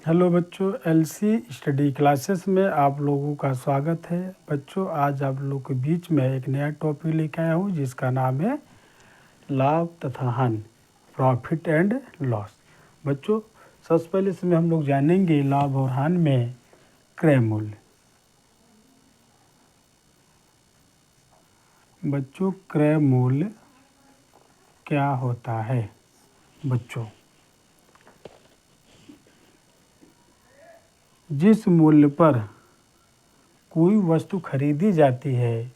Hello बच्चों, LC study classes में आप लोगों का स्वागत है। बच्चों, आज आप लोगों के बीच में एक नया टॉपिक लेकर आया हूँ जिसका नाम है लाभ तथा हानि, प्रॉफिट एंड लॉस। बच्चों, सबसे पहले इसमें हम लोग जानेंगे लाभ और हानि में क्रय मूल्य। बच्चों, क्रय मूल्य क्या होता है? बच्चों, जिस मूल्य पर कोई वस्तु खरीदी जाती है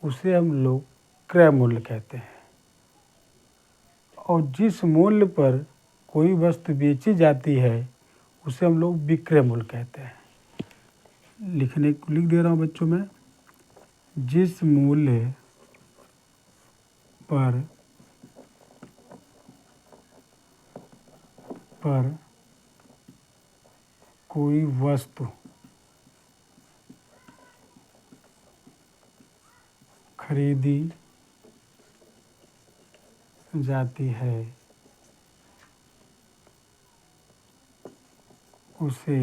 उसे हम लोग क्रय मूल्य कहते हैं, और जिस मूल्य पर कोई वस्तु बेची जाती है उसे हम लोग विक्रय मूल्य कहते हैं। लिख दे रहा हूँ बच्चों मैं। जिस मूल्य पर कोई वस्तु खरीदी जाती है उसे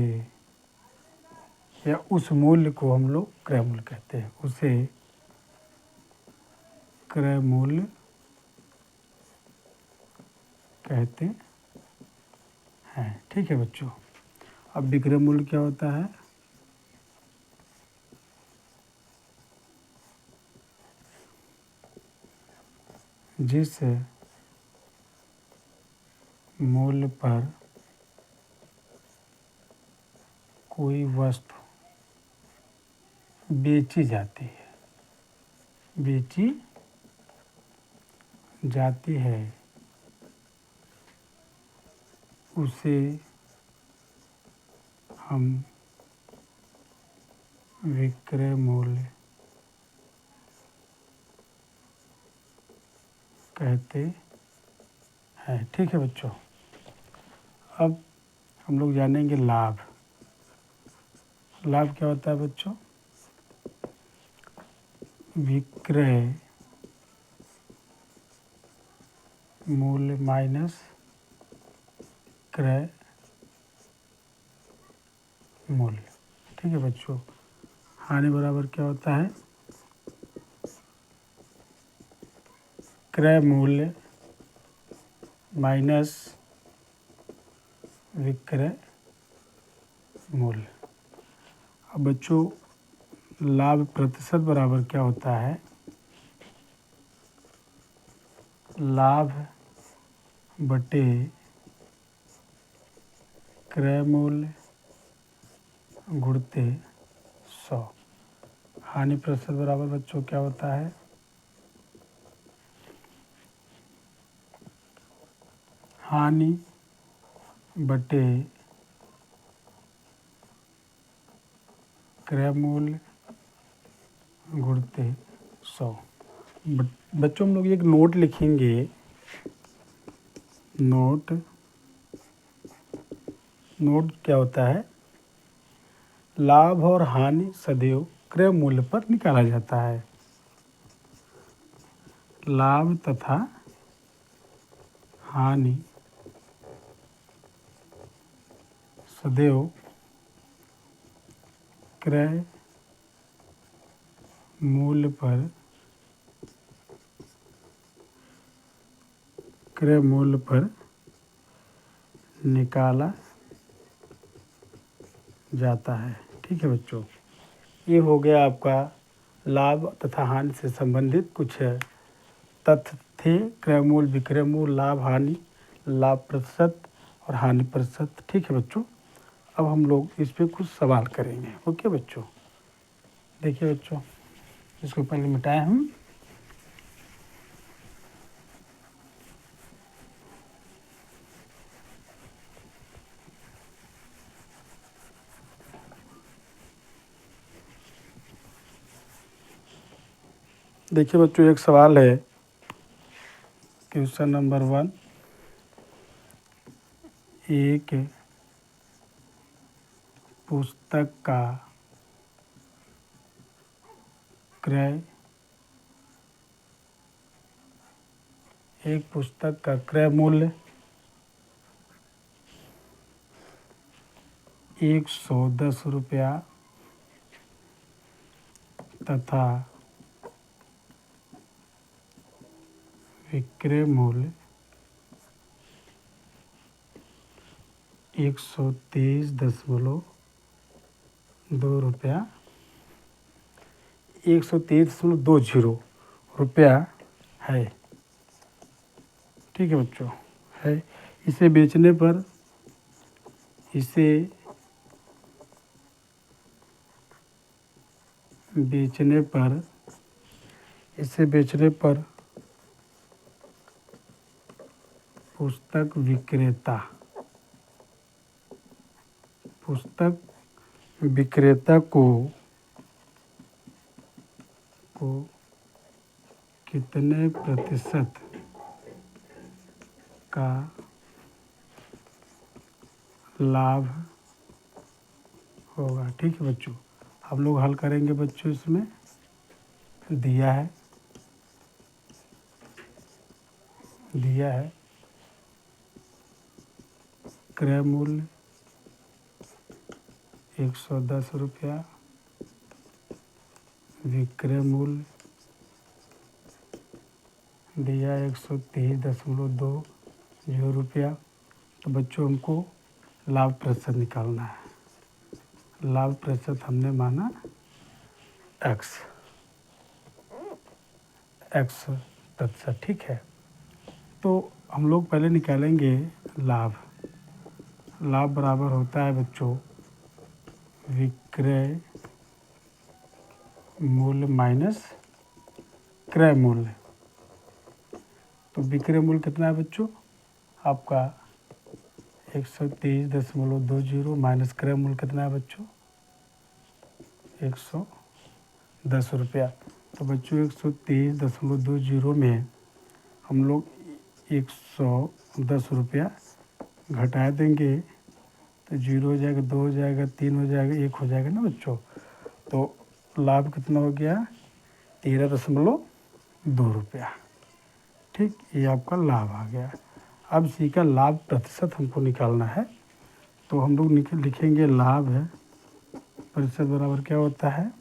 या उस मूल्य को हम लोग क्रय मूल्य कहते हैं। उसे क्रय मूल्य कहते हैं। ठीक है बच्चों। अब विक्रय मूल्य क्या होता है? जिस मूल्य पर कोई वस्तु बेची जाती है उसे हम विक्रय मूल्य कहते हैं। ठीक है बच्चों। अब हम लोग जानेंगे लाभ। लाभ क्या होता है बच्चों? विक्रय मूल्य माइनस क्रय मूल्य। ठीक है बच्चों। हानि बराबर क्या होता है? क्रय मूल्य माइनस विक्रय मूल्य। अब बच्चों, लाभ प्रतिशत बराबर क्या होता है? लाभ बटे क्रय मूल्य गुणते 100। हानि प्रतिशत बराबर बच्चों क्या होता है? हानि बटे क्रय मूल्य गुणते 100। बच्चों, हम लोग एक नोट लिखेंगे। नोट क्या होता है? लाभ और हानि सदैव क्रय मूल्य पर निकाला जाता है। लाभ तथा हानि सदैव क्रय मूल्य पर निकाला जाता है। ठीक है बच्चों। ये हो गया आपका लाभ तथा हानि से संबंधित कुछ तथ्य थे। क्रय मूल्य, विक्रय मूल्य, लाभ हानि, लाभ प्रतिशत और हानि प्रतिशत। ठीक है बच्चों। अब हम लोग इस पे कुछ सवाल करेंगे। ओके बच्चों। देखिए बच्चों, इसको पहले मिटाएं हम। देखिए बच्चों, एक सवाल है। Question number 1। एक पुस्तक का क्रय मूल्य 110 रुपया तथा विक्रय मूल्य 123.2 रुपया 123.20 रुपया है। ठीक है बच्चों, है। इसे बेचने पर पुस्तक विक्रेता को कितने प्रतिशत का लाभ होगा। ठीक है बच्चों, हम लोग हल करेंगे बच्चों। इसमें दिया है क्रय मूल्य 110 रुपया, विक्रय मूल्य दिया 123.20 रुपया। तो बच्चों हमको लाभ प्रतिशत निकालना है। लाभ प्रतिशत हमने माना x प्रतिशत। ठीक है, तो हम लोग पहले निकालेंगे लाभ बराबर होता है बच्चों विक्रय मूल्य माइनस क्रय मूल्य। तो विक्रय मूल्य कितना है बच्चों आपका 123.20 माइनस क्रय मूल्य कितना है बच्चों 110 रुपया। तो बच्चों 123.20 में हम लोग 110 रुपया घटा देंगे तो 0 हो जाएगा, 2 हो जाएगा, 3 हो जाएगा, 1 हो जाएगा ना बच्चों। तो लाभ कितना हो गया 13.2 रुपया। ठीक, ये आपका लाभ आ गया। अब इसी का लाभ प्रतिशत हमको निकालना है। तो हम लोग लिखेंगे लाभ है प्रतिशत बराबर क्या होता है,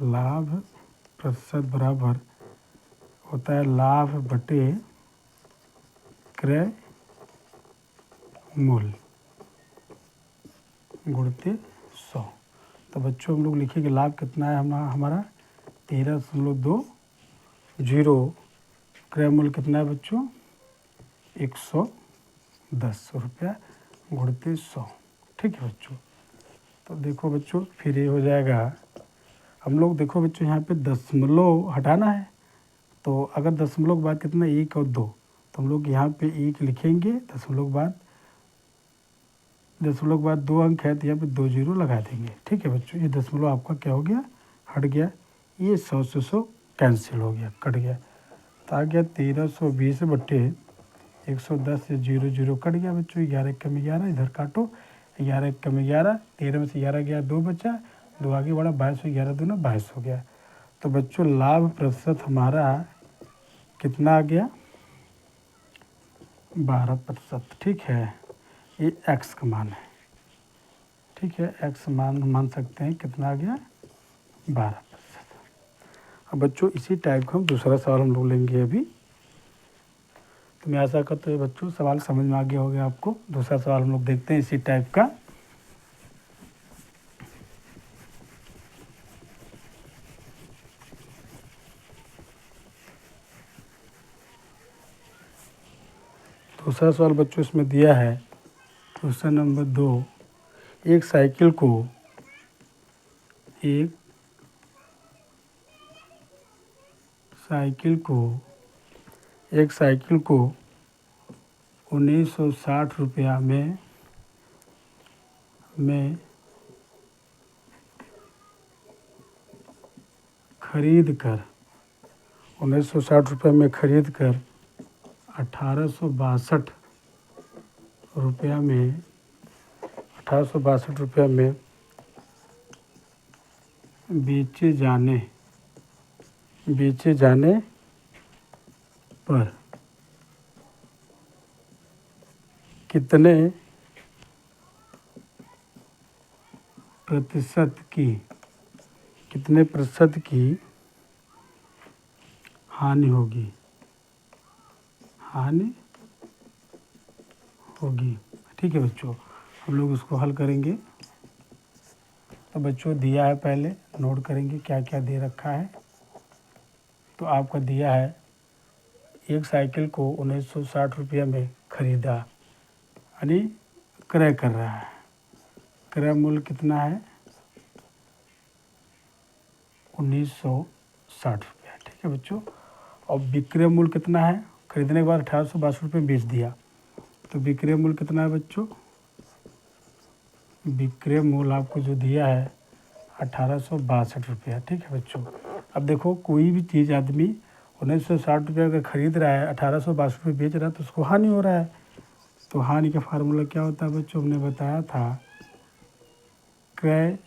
लाभ प्रतिशत बराबर होता है लाभ बटे क्रय मूल्य गुणित 100। तो बच्चों हम लोग लिखेंगे लाभ कितना है हमारा 13.20, क्रय मूल्य कितना है बच्चों 110 रुपया गुणित 100। ठीक है बच्चों, तो देखो बच्चों फिर ये हो जाएगा। हम लोग देखो बच्चों यहाँ पे दशमलव हटाना है। तो अगर दशमलव के बाद कितना 1 और 2, तो हम लोग यहाँ पे 1 लिखेंगे, दशमलव के बाद 2 अंक है तो यहाँ पे 2 जीरो लगा देंगे। ठीक है बच्चों, ये दशमलव आपका क्या हो गया हट गया, ये 100 से 100 कैंसिल हो गया, कट गया। तो आ गया 1320 बटे 110 से 0 0 कट गया बच्चों। 11 कम 11 इधर काटो, 11 कम 11, 13 में से 11 गया 2 बचा, 2 आगे बढ़ा 22 में 11 दूना 22 हो गया। तो बच्चों लाभ प्रतिशत हमारा कितना आ गया 12%। ठीक है, ये x का मान है। ठीक है, x मान सकते हैं कितना आ गया 12%। अब बच्चों इसी टाइप का हम दूसरा सवाल हम लोग लेंगे अभी। तो मैं आशा करता हूँ बच्चों सवाल समझ में आ गया होगा आपको। दूसरा सवाल हम लोग देखते हैं इसी टाइप का। दूसरा सवाल बच्चों इसमें दिया है क्वेश्चन नंबर 2, एक साइकिल को 1960 रुपया में खरीद कर 1862 रुपया में बेचे जाने पर कितने प्रतिशत की, कितने प्रतिशत की हानि होगी, हानि होगी। ठीक है बच्चों, हम लोग इसको हल करेंगे। तो बच्चों दिया है, पहले नोट करेंगे क्या क्या दे रखा है। तो आपका दिया है एक साइकिल को 1960 रुपया में ख़रीदा, यानी क्रय कर रहा है। क्रय मूल्य कितना है 1960 रुपया। ठीक है बच्चों, और विक्रय मूल्य कितना है, खरीदने के बाद 1862 रुपये बेच दिया, तो विक्रय मूल्य कितना है बच्चों, विक्रय मूल्य आपको जो दिया है 1862 रुपया। ठीक है बच्चों, अब देखो कोई भी चीज़ आदमी 1960 रुपये अगर खरीद रहा है, 1862 रुपये बेच रहा है, तो उसको हानि हो रहा है। तो हानि का फार्मूला क्या होता है बच्चों, हमने बताया था क्रय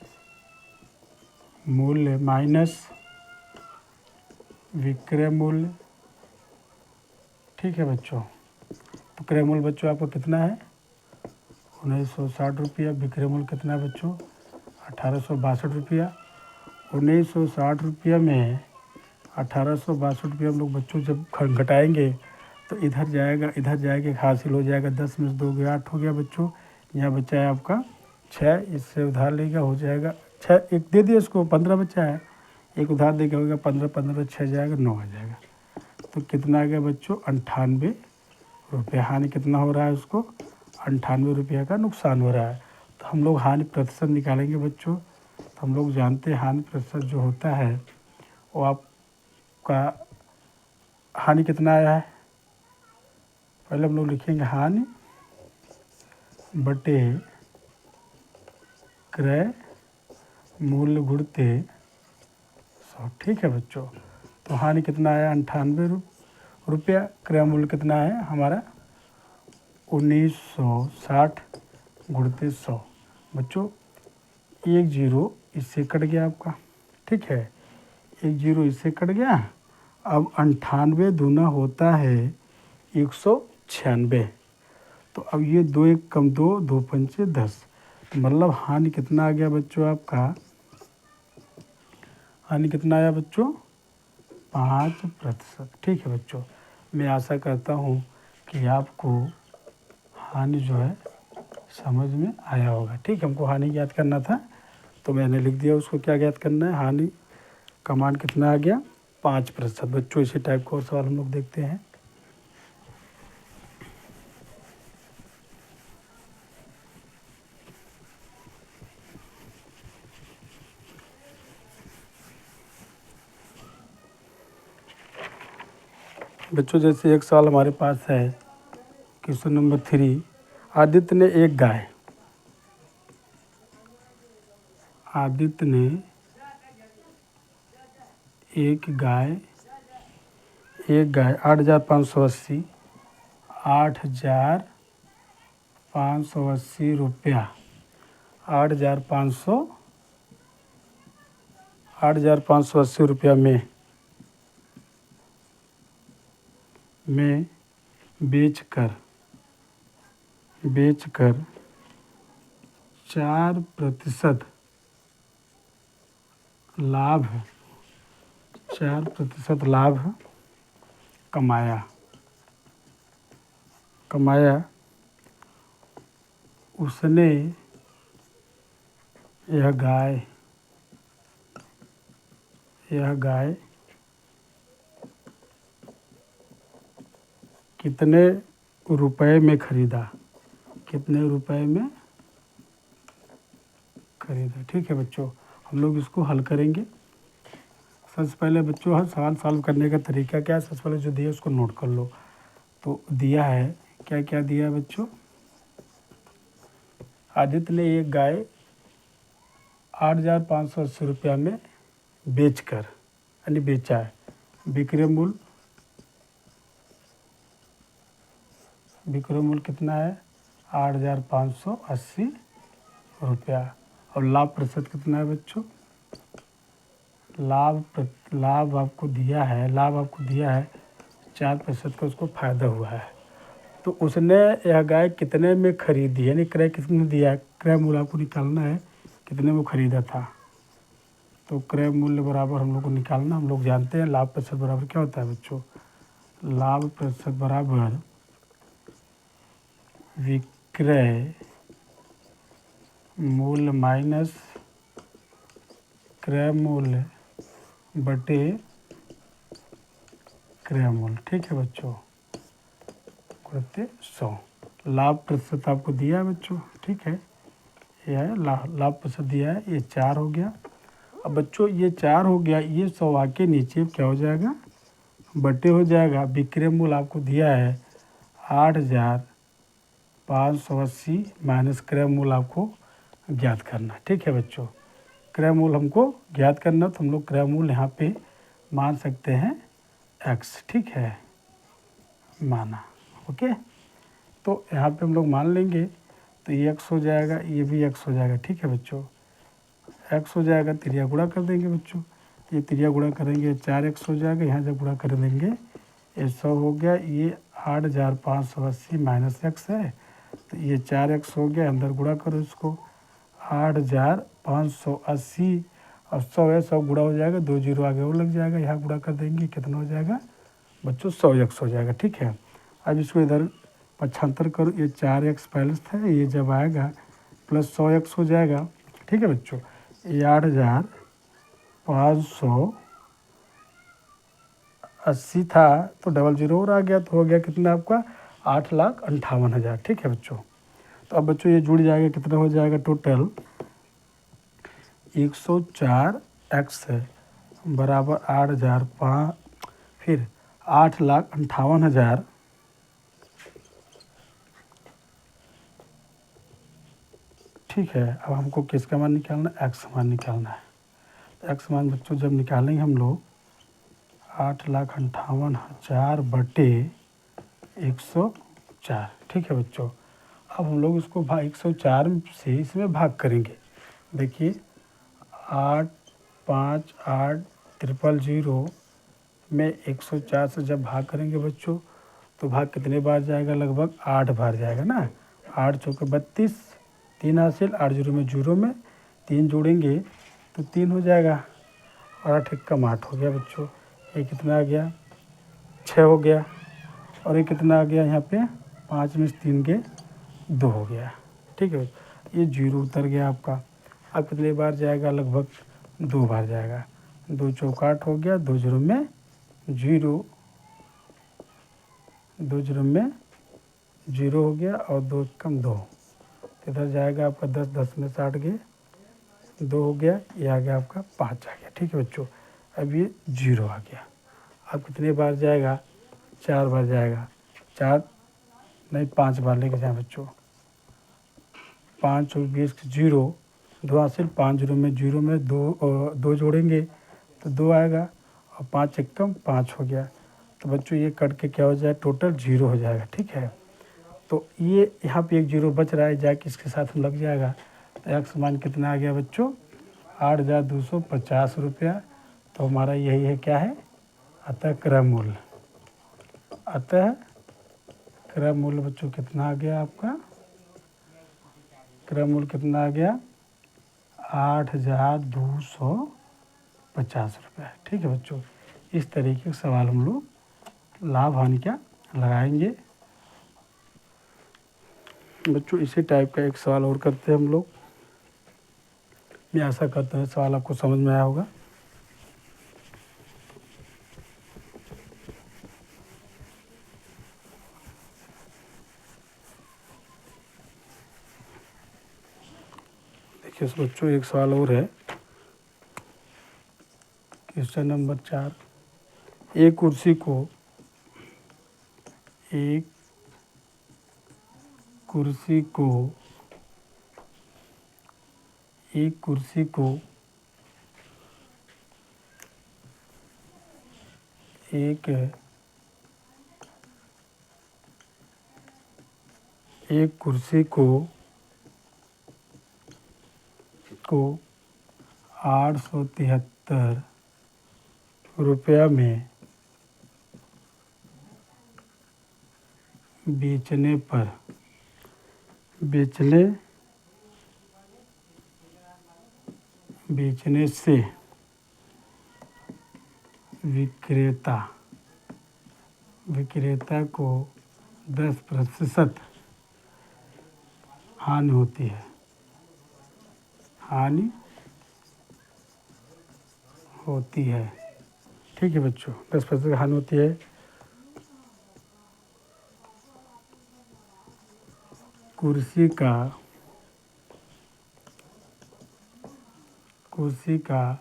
मूल्य माइनस विक्रय मूल्य। ठीक है बच्चों, तो क्रय मूल्य बच्चों आपका कितना है 1960 रुपया, विक्रय मूल्य कितना है बच्चों 1862 रुपया। 1960 रुपया में 1862 रुपया हम लोग बच्चों जब घटाएंगे तो इधर जाएगा हासिल हो जाएगा, 10 में से 2 गया 8 हो गया बच्चों। यहाँ बचा है आपका 6, इससे उधार लेगा हो जाएगा 6, एक दे दिया इसको 15 बचा है, एक उधार देगा होगा 15, 15 6 जाएगा 9 आ जाएगा। तो कितना आ गया बच्चों 98 रुपये। हानि कितना हो रहा है उसको 98 रुपये का नुकसान हो रहा है। तो हम लोग हानि प्रतिशत निकालेंगे बच्चों। तो हम लोग जानते हैं हानि प्रतिशत जो होता है वो आपका हानि कितना आया है, पहले हम लोग लिखेंगे हानि बटे क्रय मूल्य गुणते 100। ठीक है बच्चों, तो हानि कितना आया 98 रुपया, क्रय मूल्य कितना है हमारा 1960 गुणते 100। बच्चों एक जीरो इससे कट गया आपका, ठीक है, एक जीरो इससे कट गया। अब 98 दूना होता है 196, तो अब ये 2 1 कम 2, 2 पंचे 10, तो मतलब हानि कितना आ गया बच्चों आपका, हानि कितना आया बच्चों 5%। ठीक है बच्चों, मैं आशा करता हूँ कि आपको हानि जो है समझ में आया होगा। ठीक है, हमको हानि ज्ञात करना था तो मैंने लिख दिया उसको क्या ज्ञात करना है। हानि का मान कितना आ गया 5%। बच्चों इसी टाइप का और सवाल हम लोग देखते हैं। बच्चों जैसे एक सवाल हमारे पास है, क्वेश्चन नंबर 3, आदित्य ने एक गाय, आदित्य ने एक गाय 8,580, 8,580 रुपया, 8,580 रुपया में बेचकर 4% लाभ, 4% लाभ कमाया। उसने यह गाय कितने रुपए में खरीदा, कितने रुपए में खरीदा। ठीक है बच्चों, हम लोग इसको हल करेंगे। सबसे पहले बच्चों हर सवाल सॉल्व करने का तरीका क्या है, सबसे पहले जो दिया उसको नोट कर लो। तो दिया है क्या क्या दिया है बच्चों, आदित्य ने एक गाय 8,580 रुपया में बेचकर, यानी बेचा है। विक्रय मूल्य कितना है 8,580 रुपया। और लाभ प्रतिशत कितना है बच्चों, लाभ आपको दिया है 4% का उसको फ़ायदा हुआ है। तो उसने यह गाय कितने में खरीदी, यानी क्रय कितने दिया है, क्रय मूल्य आपको निकालना है कितने में खरीदा था। तो क्रय मूल्य बराबर हम लोग को निकालना, हम लोग जानते हैं लाभ प्रतिशत बराबर क्या होता है बच्चों, लाभ प्रतिशत बराबर विक्रय मूल्य माइनस क्रय मूल्य बटे क्रय मूल्य। ठीक है बच्चों, गुणित 100। लाभ प्रतिशत आपको दिया है बच्चों, ठीक है, यह है लाभ प्रतिशत दिया है, ये 4 हो गया। अब बच्चों ये 4 हो गया, ये 100 आके नीचे क्या हो जाएगा, बटे हो जाएगा। विक्रय मूल्य आपको दिया है 8,580 माइनस क्रय मूल्य आपको ज्ञात करना। ठीक है बच्चों, क्रय मूल्य हमको ज्ञात करना, तो हम लोग क्रय मूल्य यहाँ पे मान सकते हैं x। ठीक है, माना, ओके। तो यहाँ पे हम लोग मान लेंगे, तो ये x हो जाएगा, ये भी x हो जाएगा। ठीक है बच्चों, x हो जाएगा, त्रिया गुणा कर देंगे बच्चों, ये त्रिया गुणा करेंगे 4x हो जाएगा, यहाँ जब गुणा कर देंगे ये 100 हो गया, ये 8,580 माइनस x है, तो ये 4x हो गया, अंदर गुणा करो इसको, 8,580 और 100 है, 100 गुणा हो जाएगा, 2 जीरो आगे और लग जाएगा, यहाँ गुणा कर देंगे, कितना हो जाएगा बच्चों 100x हो जाएगा। ठीक है, अब इसको इधर पक्षांतर करो, ये 4x पहले था, ये जब आएगा प्लस 100x हो जाएगा। ठीक है बच्चों, ये 8,580 था, तो डबल जीरो और आ गया, तो हो गया कितना आपका 8,58,000। ठीक है बच्चों, तो अब बच्चों ये जुड़ जाएगा, कितना हो जाएगा टोटल 104x है बराबर 8,500, फिर 8,58,000 ठीक है। अब हमको किसका मान निकालना है, एक्स मान निकालना है। एक्स मान बच्चों जब निकालेंगे हम लोग 8,58,000 बटे 104। ठीक है बच्चों, अब हम लोग इसको 104 से इसमें भाग करेंगे। देखिए 8,5,8,000 में 104 से जब भाग करेंगे बच्चों, तो भाग कितने बार जाएगा, लगभग 8 बार जाएगा ना। 8 चौके 32, 3 हासिल, 8 जीरो में 3 जोड़ेंगे तो 3 हो जाएगा, और 8 कम 8 हो गया बच्चों। ये कितना आ गया 6 हो गया, और ये कितना आ गया यहाँ पे 5 में 3 के 2 हो गया। ठीक है, ये जीरो उतर गया आपका। अब कितने बार जाएगा, लगभग 2 बार जाएगा। 2 चौका 8 हो गया, 2 जीरो में 0, 2 जीरो में 0 हो गया, और 2 कम 2, इधर जाएगा आपका 10, 10 में 60 गए, 2 हो गया, ये आ गया आपका 5 आ गया। ठीक है बच्चों, अब ये 0 आ गया। अब कितने बार जाएगा, 4 बार जाएगा, 4 नहीं 5 बार लेके जाए बच्चों। 5 और 20 0, 2 हासिल, 5 जीरो में 2 जोड़ेंगे तो 2 आएगा, और 5 एक कम 5 हो गया। तो बच्चों ये कट के क्या हो जाए, टोटल 0 हो जाएगा। ठीक है, तो ये यहाँ पे एक 0 बच रहा है, जाके इसके साथ लग जाएगा। तो एक्स मान कितना आ गया बच्चों, 8,250 रुपया। तो हमारा यही है, क्या है, अतः क्रय मूल्य। अतः क्रय मूल्य बच्चों कितना आ गया आपका, क्रय मूल्य कितना आ गया 8,250 रुपया। ठीक है बच्चों, इस तरीके के सवाल हम लोग लाभ हानि का लगाएंगे बच्चों। इसी टाइप का एक सवाल और करते हैं हम लोग। मैं आशा करता हूँ सवाल आपको समझ में आया होगा। देखिए बच्चों, एक सवाल और है, क्वेश्चन नंबर 4। एक कुर्सी को एक कुर्सी को 873 रुपया में बेचने बेचने से विक्रेता को 10% हानि होती है। ठीक है बच्चों, 10% हानि होती है। कुर्सी का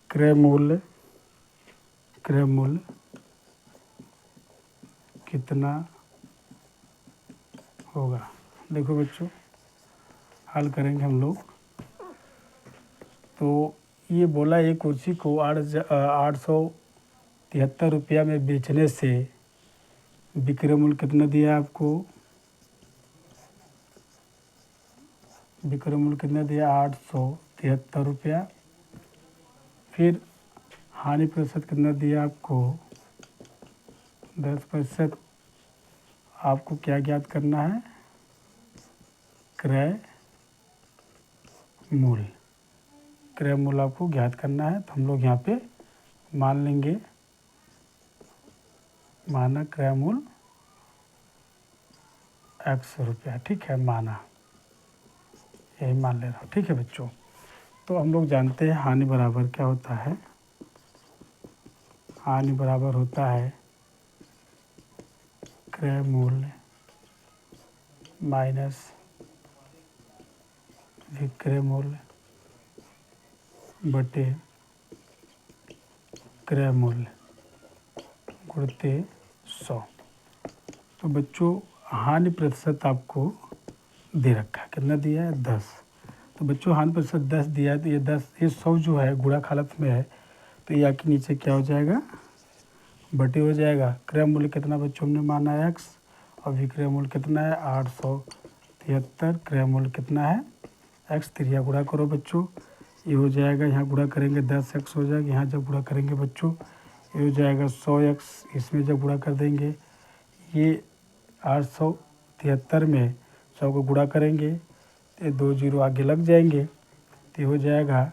क्रय मूल्य कितना होगा। देखो बच्चों, हल करेंगे हम लोग। तो ये बोला, एक कुर्सी को 873 रुपया में बेचने से विक्रय मूल्य कितना दिया आपको, विक्रय मूल्य कितना दिया 873 रुपया। फिर हानि प्रतिशत कितना दिया आपको 10%। आपको क्या ज्ञात करना है, क्रय मूल्य आपको ज्ञात करना है। तो हम लोग यहाँ पे मान लेंगे, माना क्रय मूल्य 100 रुपया। ठीक है, माना, यही मान ले रहा हूँ। ठीक है बच्चों, तो हम लोग जानते हैं हानि बराबर क्या होता है। हानि बराबर होता है क्रय मूल्य माइनस विक्रय मूल्य बटे क्रय मूल्य गुणित 100। तो बच्चों हानि प्रतिशत आपको दे रखा है, कितना दिया है 10। तो बच्चों हानि प्रतिशत 10 दिया है, तो ये 10, ये 100 जो है गुणक हालत में है, तो ये आके नीचे क्या हो जाएगा, बटे हो जाएगा। क्रय मूल्य कितना बच्चों हमने माना है x, और विक्रय मूल्य कितना है 873। क्रय मूल्य कितना है x, त्रिया गुणा करो बच्चों, ये हो जाएगा, यहाँ गुणा करेंगे 10x हो जाएगा, यहाँ जब गुणा करेंगे बच्चों ये हो जाएगा 100x, इसमें जब गुणा कर देंगे ये 873 में 100 को गुणा करेंगे तो 2 जीरो आगे लग जाएंगे, तो ये हो जाएगा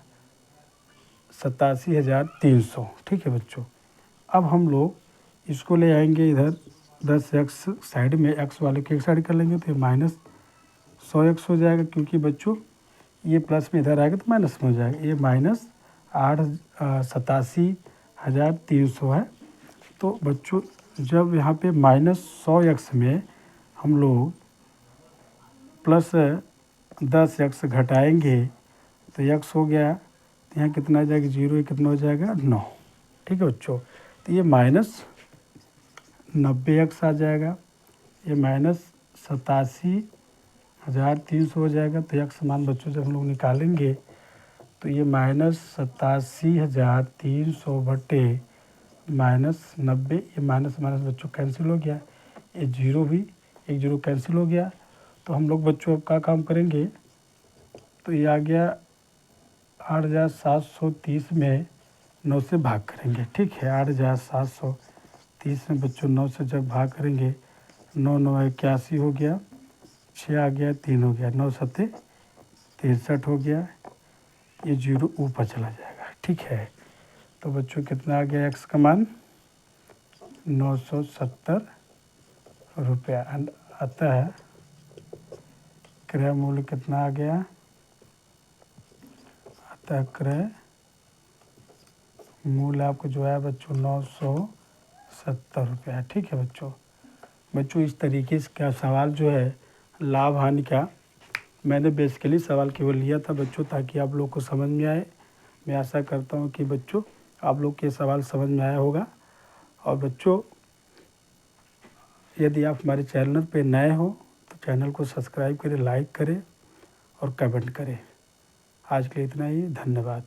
87,300। ठीक है बच्चों, अब हम लोग इसको ले आएंगे इधर 10x साइड में, x वाले को एक साइड कर लेंगे, तो ये माइनस 100x हो जाएगा, क्योंकि बच्चों ये प्लस में इधर आएगा तो माइनस में हो जाएगा। ये माइनस 87,300 है। तो बच्चों जब यहाँ पे माइनस 100x में हम लोग प्लस 10x घटाएंगे तो x हो गया, तो यहाँ कितना आ जाएगा, जीरो, ये कितना हो जाएगा 9। ठीक है बच्चों, तो ये माइनस 90x आ जाएगा, ये माइनस 87,300 हो जाएगा। तो x मान बच्चों जब हम लोग निकालेंगे तो ये माइनस 87,300 बटे माइनस 90, ये माइनस माइनस बच्चों कैंसिल हो गया, ये जीरो भी एक जीरो कैंसिल हो गया। तो हम लोग बच्चों अब क्या काम करेंगे, तो ये आ गया 8,730 में 9 से भाग करेंगे। ठीक है, 8,730 में बच्चों 9 से जब भाग करेंगे, 9 9 81 हो गया, 6 आ गया, 3 हो गया, 9 7 63 हो गया, ये जीरो ऊपर चला जाएगा। ठीक है, तो बच्चों कितना आ गया x का मान 970 रुपया। अतः क्रय मूल्य कितना आ गया, अतः क्रय मूल्य आपको जो है बच्चों 970 रुपया। ठीक है बच्चों इस तरीके से का सवाल जो है लाभ हानि का, मैंने बेसिकली सवाल केवल लिया था बच्चों ताकि आप लोग को समझ में आए। मैं आशा करता हूँ कि बच्चों आप लोग के सवाल समझ में आया होगा। और बच्चों यदि आप हमारे चैनल पे नए हो तो चैनल को सब्सक्राइब करें, लाइक करें और कमेंट करें। आज के लिए इतना ही, धन्यवाद।